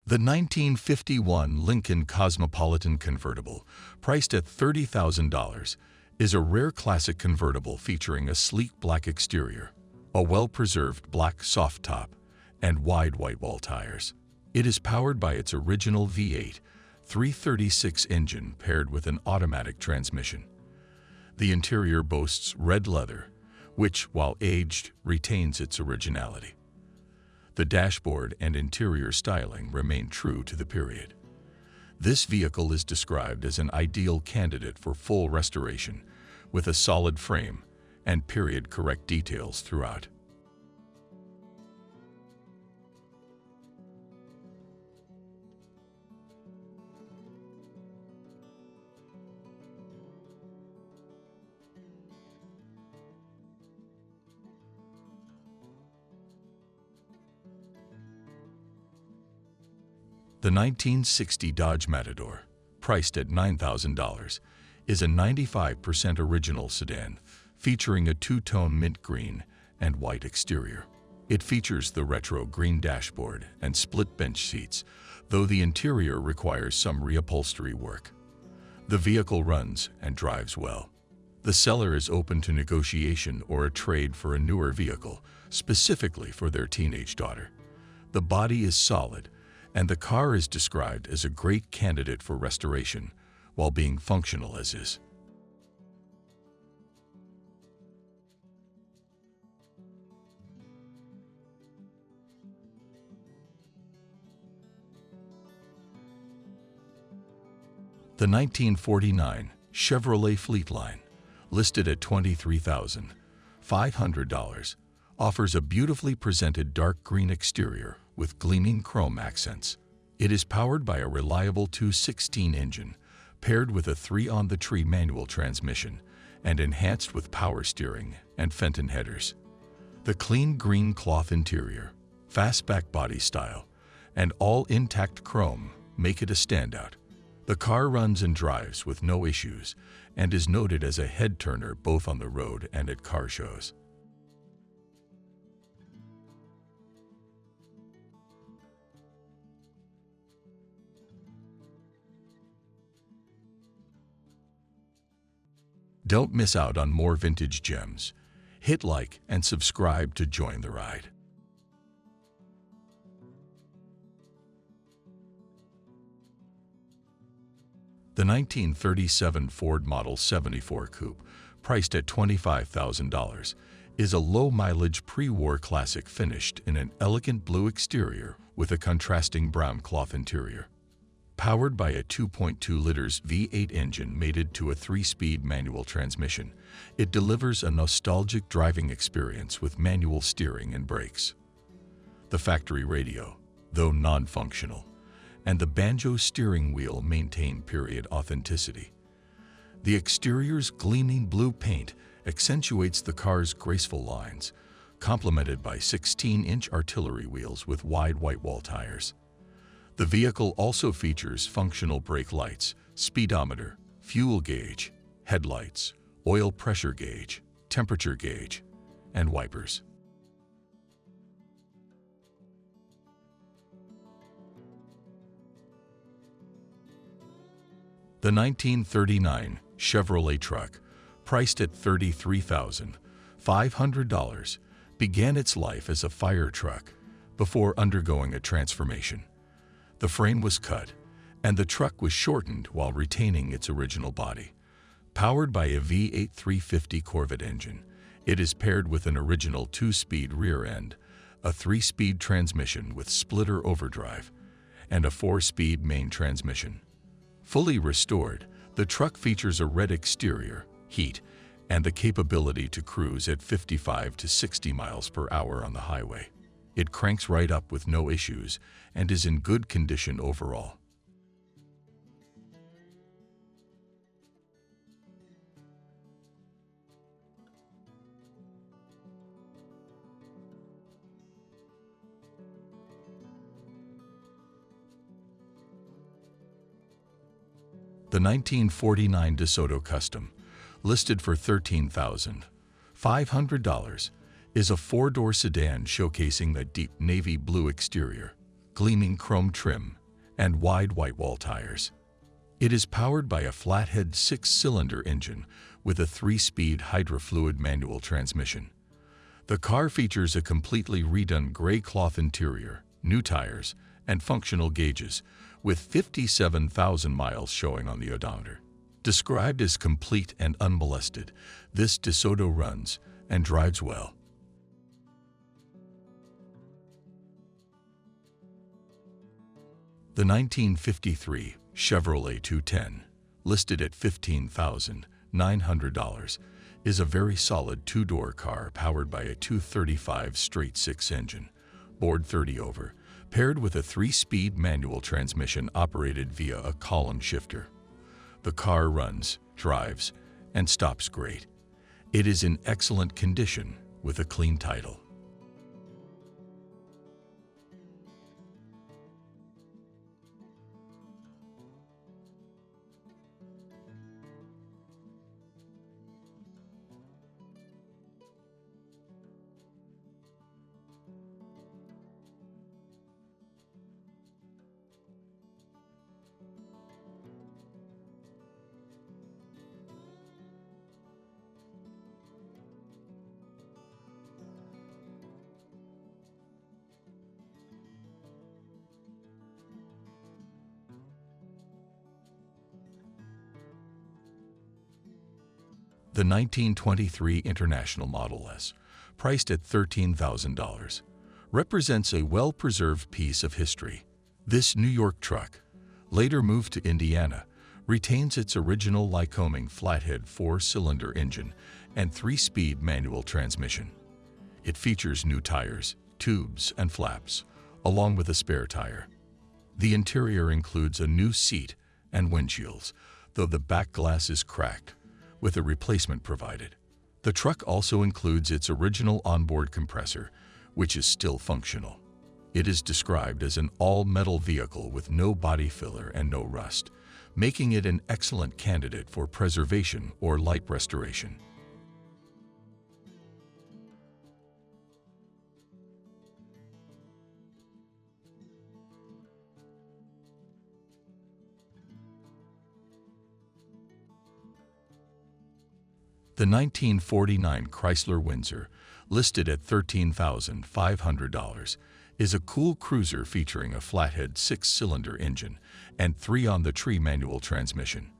The 1951 Lincoln Cosmopolitan convertible, priced at $30,000, is a rare classic convertible featuring a sleek black exterior, a well-preserved black soft top, and wide white wall tires. It is powered by its original V8 336 engine paired with an automatic transmission. The interior boasts red leather, which, while aged, retains its originality. The dashboard and interior styling remain true to the period. This vehicle is described as an ideal candidate for full restoration, with a solid frame and period-correct details throughout. The 1960 Dodge Matador, priced at $9,000, is a 95% original sedan featuring a two-tone mint green and white exterior. It features the retro green dashboard and split bench seats, though the interior requires some reupholstery work. The vehicle runs and drives well. The seller is open to negotiation or a trade for a newer vehicle, specifically for their teenage daughter. The body is solid, and the car is described as a great candidate for restoration, while being functional as is. The 1949 Chevrolet Fleetline, listed at $23,500, offers a beautifully presented dark green exterior with gleaming chrome accents. It is powered by a reliable 2.16 engine, paired with a 3-on-the-tree manual transmission and enhanced with power steering and Fenton headers. The clean green cloth interior, fastback body style, and all intact chrome make it a standout. The car runs and drives with no issues and is noted as a head-turner both on the road and at car shows. Don't miss out on more vintage gems. Hit like and subscribe to join the ride. The 1937 Ford Model 74 Coupe, priced at $25,000, is a low-mileage pre-war classic finished in an elegant blue exterior with a contrasting brown cloth interior. Powered by a 2.2 liters V8 engine mated to a 3-speed manual transmission, it delivers a nostalgic driving experience with manual steering and brakes. The factory radio, though non-functional, and the banjo steering wheel maintain period authenticity. The exterior's gleaming blue paint accentuates the car's graceful lines, complemented by 16-inch artillery wheels with wide white wall tires. The vehicle also features functional brake lights, speedometer, fuel gauge, headlights, oil pressure gauge, temperature gauge, and wipers. The 1939 Chevrolet truck, priced at $33,500, began its life as a fire truck before undergoing a transformation. The frame was cut, and the truck was shortened while retaining its original body. Powered by a V8 350 Corvette engine, it is paired with an original 2-speed rear end, a 3-speed transmission with splitter overdrive, and a 4-speed main transmission. Fully restored, the truck features a red exterior, heat, and the capability to cruise at 55 to 60 miles per hour on the highway. It cranks right up with no issues and is in good condition overall. The 1949 DeSoto Custom, listed for $13,500, is a 4-door sedan showcasing the deep navy blue exterior, gleaming chrome trim, and wide white wall tires. It is powered by a flathead 6-cylinder engine with a 3-speed hydrofluid manual transmission. The car features a completely redone gray cloth interior, new tires, and functional gauges, with 57,000 miles showing on the odometer. Described as complete and unmolested, this DeSoto runs and drives well. The 1953 Chevrolet 210, listed at $15,900, is a very solid two-door car powered by a 235 straight-six engine, bored 30 over, paired with a 3-speed manual transmission operated via a column shifter. The car runs, drives, and stops great. It is in excellent condition with a clean title. The 1923 International Model S, priced at $13,000, represents a well-preserved piece of history. This New York truck, later moved to Indiana, retains its original Lycoming flathead 4-cylinder engine and 3-speed manual transmission. It features new tires, tubes, and flaps, along with a spare tire. The interior includes a new seat and windshields, though the back glass is cracked, with a replacement provided. The truck also includes its original onboard compressor, which is still functional. It is described as an all-metal vehicle with no body filler and no rust, making it an excellent candidate for preservation or light restoration. The 1949 Chrysler Windsor, listed at $13,500, is a cool cruiser featuring a flathead 6-cylinder engine and 3-on-the-tree manual transmission.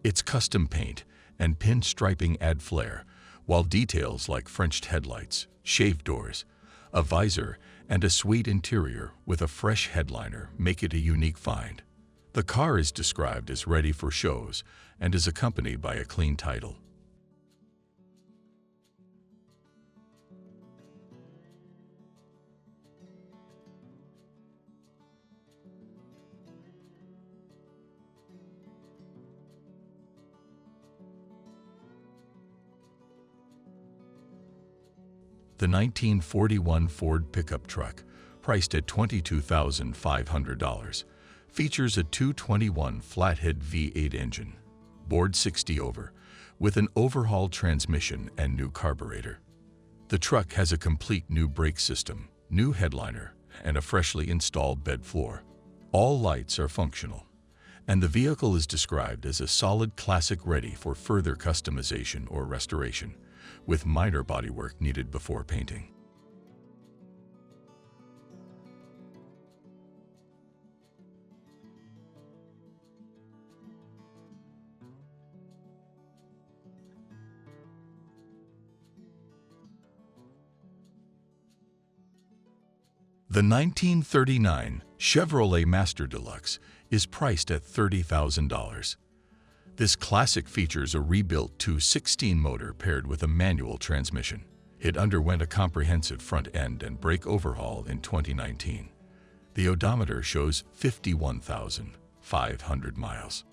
Its custom paint and pinstriping add flair, while details like Frenched headlights, shaved doors, a visor, and a suite interior with a fresh headliner make it a unique find. The car is described as ready for shows and is accompanied by a clean title. The 1941 Ford pickup truck, priced at $22,500, features a 221 flathead V8 engine, bored 60 over, with an overhauled transmission and new carburetor. The truck has a complete new brake system, new headliner, and a freshly installed bed floor. All lights are functional, and the vehicle is described as a solid classic ready for further customization or restoration, with minor bodywork needed before painting. The 1939 Chevrolet Master Deluxe is priced at $30,000. This classic features a rebuilt 216 motor paired with a manual transmission. It underwent a comprehensive front end and brake overhaul in 2019. The odometer shows 51,500 miles.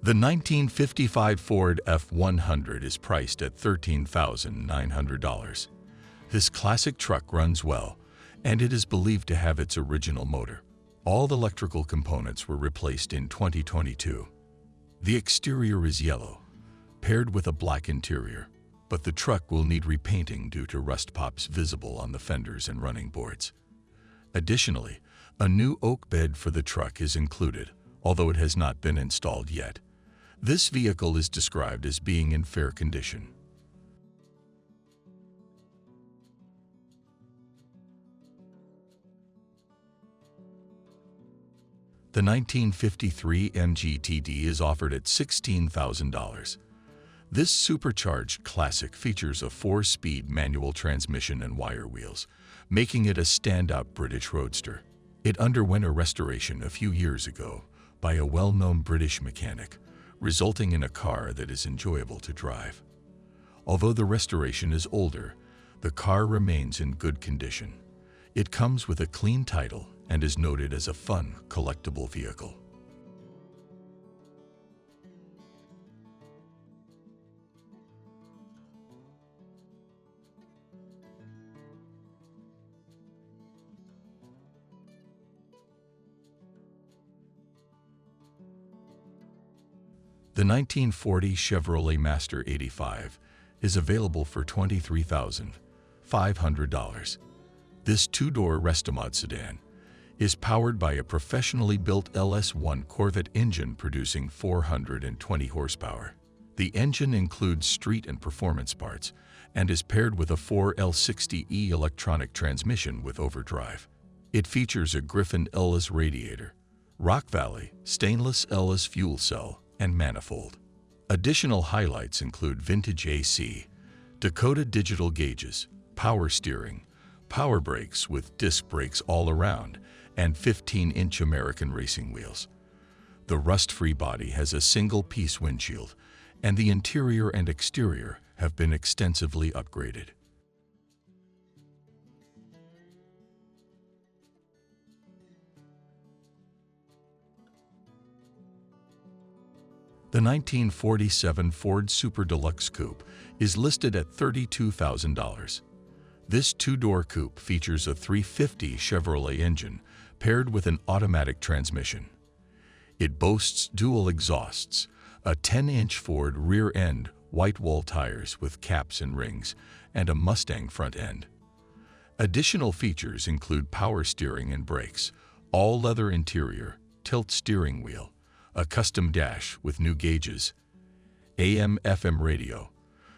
The 1955 Ford F-100 is priced at $13,900. This classic truck runs well, and it is believed to have its original motor. All electrical components were replaced in 2022. The exterior is yellow, paired with a black interior, but the truck will need repainting due to rust pops visible on the fenders and running boards. Additionally, a new oak bed for the truck is included, although it has not been installed yet. This vehicle is described as being in fair condition. The 1953 NGTD is offered at $16,000. This supercharged classic features a 4-speed manual transmission and wire wheels, making it a standout British roadster. It underwent a restoration a few years ago by a well-known British mechanic, resulting in a car that is enjoyable to drive. Although the restoration is older, the car remains in good condition. It comes with a clean title and is noted as a fun, collectible vehicle. The 1940 Chevrolet Master 85 is available for $23,500. This two-door Restomod sedan is powered by a professionally built LS1 Corvette engine producing 420 horsepower. The engine includes street and performance parts and is paired with a 4L60E electronic transmission with overdrive. It features a Griffin Ellis radiator, Rock Valley stainless Ellis fuel cell, and manifold. Additional highlights include vintage AC, Dakota digital gauges, power steering, power brakes with disc brakes all around, and 15-inch American racing wheels. The rust-free body has a single-piece windshield, and the interior and exterior have been extensively upgraded. The 1947 Ford Super Deluxe Coupe is listed at $32,000. This two-door coupe features a 350 Chevrolet engine paired with an automatic transmission. It boasts dual exhausts, a 10-inch Ford rear end, white wall tires with caps and rings, and a Mustang front end. Additional features include power steering and brakes, all-leather interior, tilt steering wheel, a custom dash with new gauges, AM/FM radio,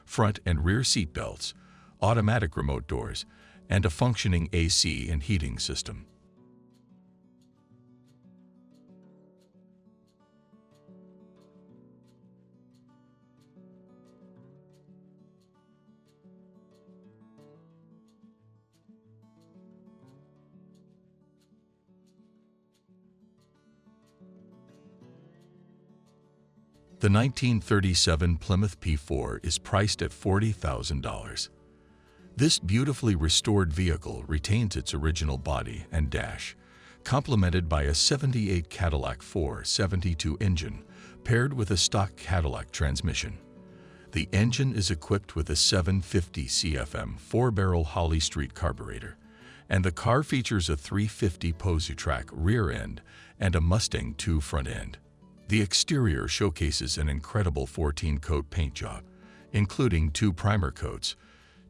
front and rear seat belts, automatic remote doors, and a functioning AC and heating system. The 1937 Plymouth P4 is priced at $40,000. This beautifully restored vehicle retains its original body and dash, complemented by a '78 Cadillac 472 engine paired with a stock Cadillac transmission. The engine is equipped with a 750 CFM 4-barrel Healey Street carburetor, and the car features a 350 Posi-Track rear end and a Mustang 2 front end. The exterior showcases an incredible 14-coat paint job, including 2 primer coats,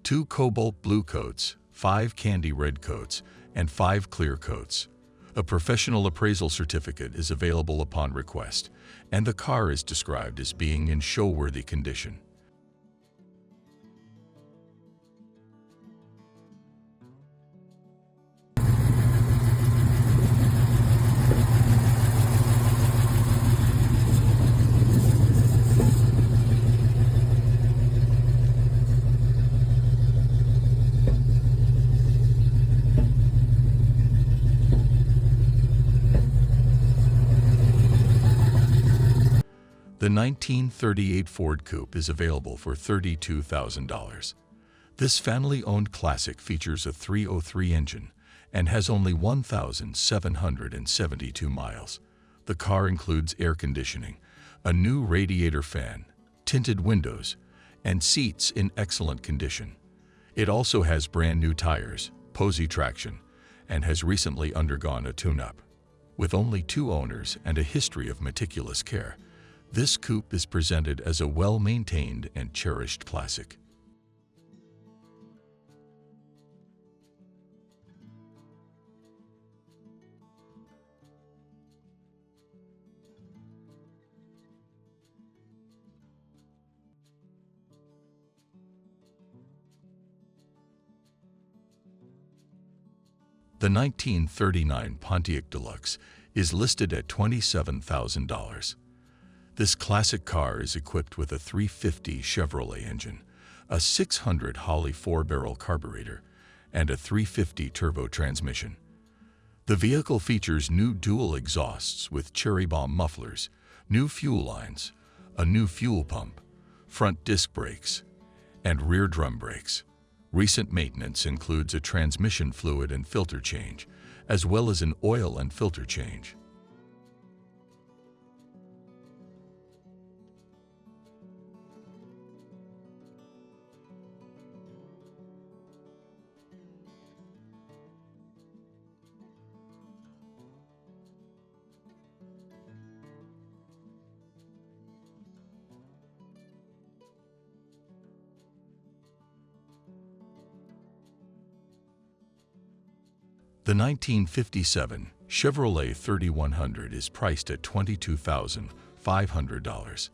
2 cobalt blue coats, 5 candy red coats, and 5 clear coats. A professional appraisal certificate is available upon request, and the car is described as being in show-worthy condition. The 1938 Ford Coupe is available for $32,000. This family-owned classic features a 303 engine and has only 1,772 miles. The car includes air conditioning, a new radiator fan, tinted windows, and seats in excellent condition. It also has brand new tires, Posi traction, and has recently undergone a tune-up. With only 2 owners and a history of meticulous care, this coupe is presented as a well-maintained and cherished classic. The 1939 Pontiac Deluxe is listed at $27,000. This classic car is equipped with a 350 Chevrolet engine, a 600 Healey 4-barrel carburetor, and a 350 turbo transmission. The vehicle features new dual exhausts with cherry bomb mufflers, new fuel lines, a new fuel pump, front disc brakes, and rear drum brakes. Recent maintenance includes a transmission fluid and filter change, as well as an oil and filter change. The 1957 Chevrolet 3100 is priced at $22,500.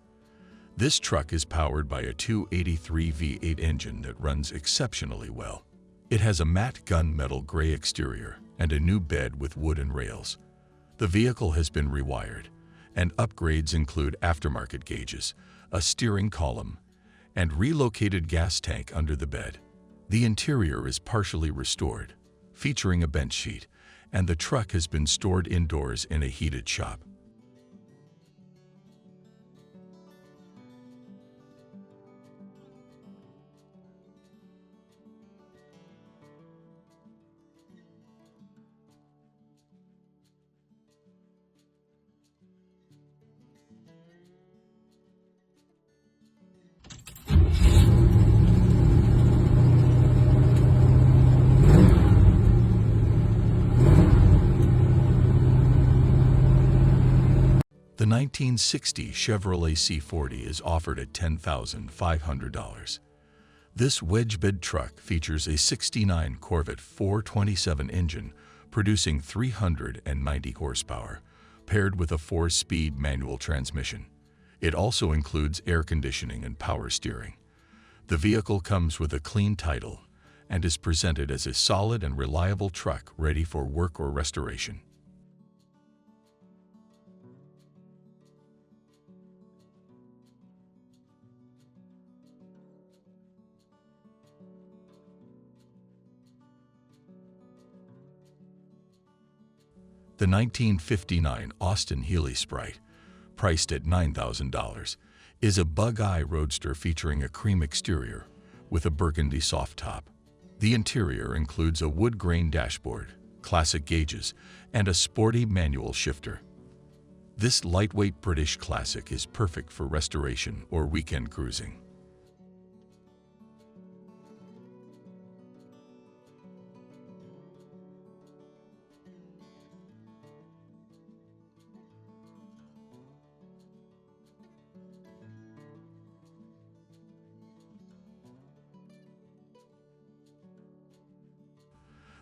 This truck is powered by a 283 V8 engine that runs exceptionally well. It has a matte gunmetal gray exterior and a new bed with wooden rails. The vehicle has been rewired, and upgrades include aftermarket gauges, a steering column, and relocated gas tank under the bed. The interior is partially restored, featuring a bench seat, and the truck has been stored indoors in a heated shop. The 1960 Chevrolet C40 is offered at $10,500. This wedge-bed truck features a '69 Corvette 427 engine producing 390 horsepower, paired with a 4-speed manual transmission. It also includes air conditioning and power steering. The vehicle comes with a clean title and is presented as a solid and reliable truck ready for work or restoration. The 1959 Austin Healey Sprite, priced at $9,000, is a bug-eye roadster featuring a cream exterior with a burgundy soft top. The interior includes a wood grain dashboard, classic gauges, and a sporty manual shifter. This lightweight British classic is perfect for restoration or weekend cruising.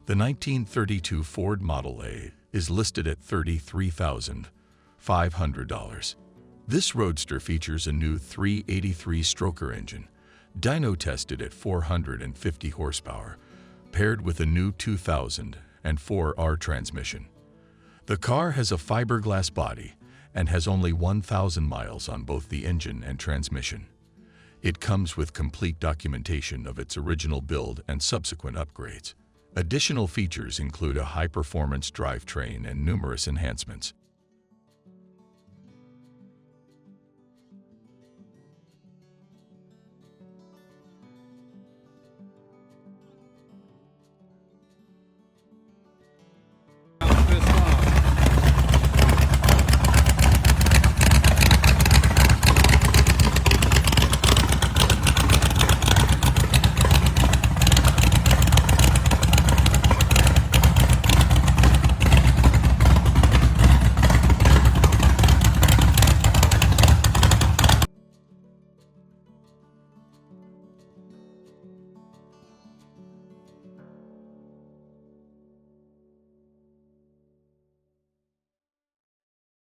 The 1932 Ford Model A is listed at $33,500. This roadster features a new 383-stroker engine, dyno-tested at 450 horsepower, paired with a new 2004R transmission. The car has a fiberglass body and has only 1,000 miles on both the engine and transmission. It comes with complete documentation of its original build and subsequent upgrades. Additional features include a high-performance drivetrain and numerous enhancements.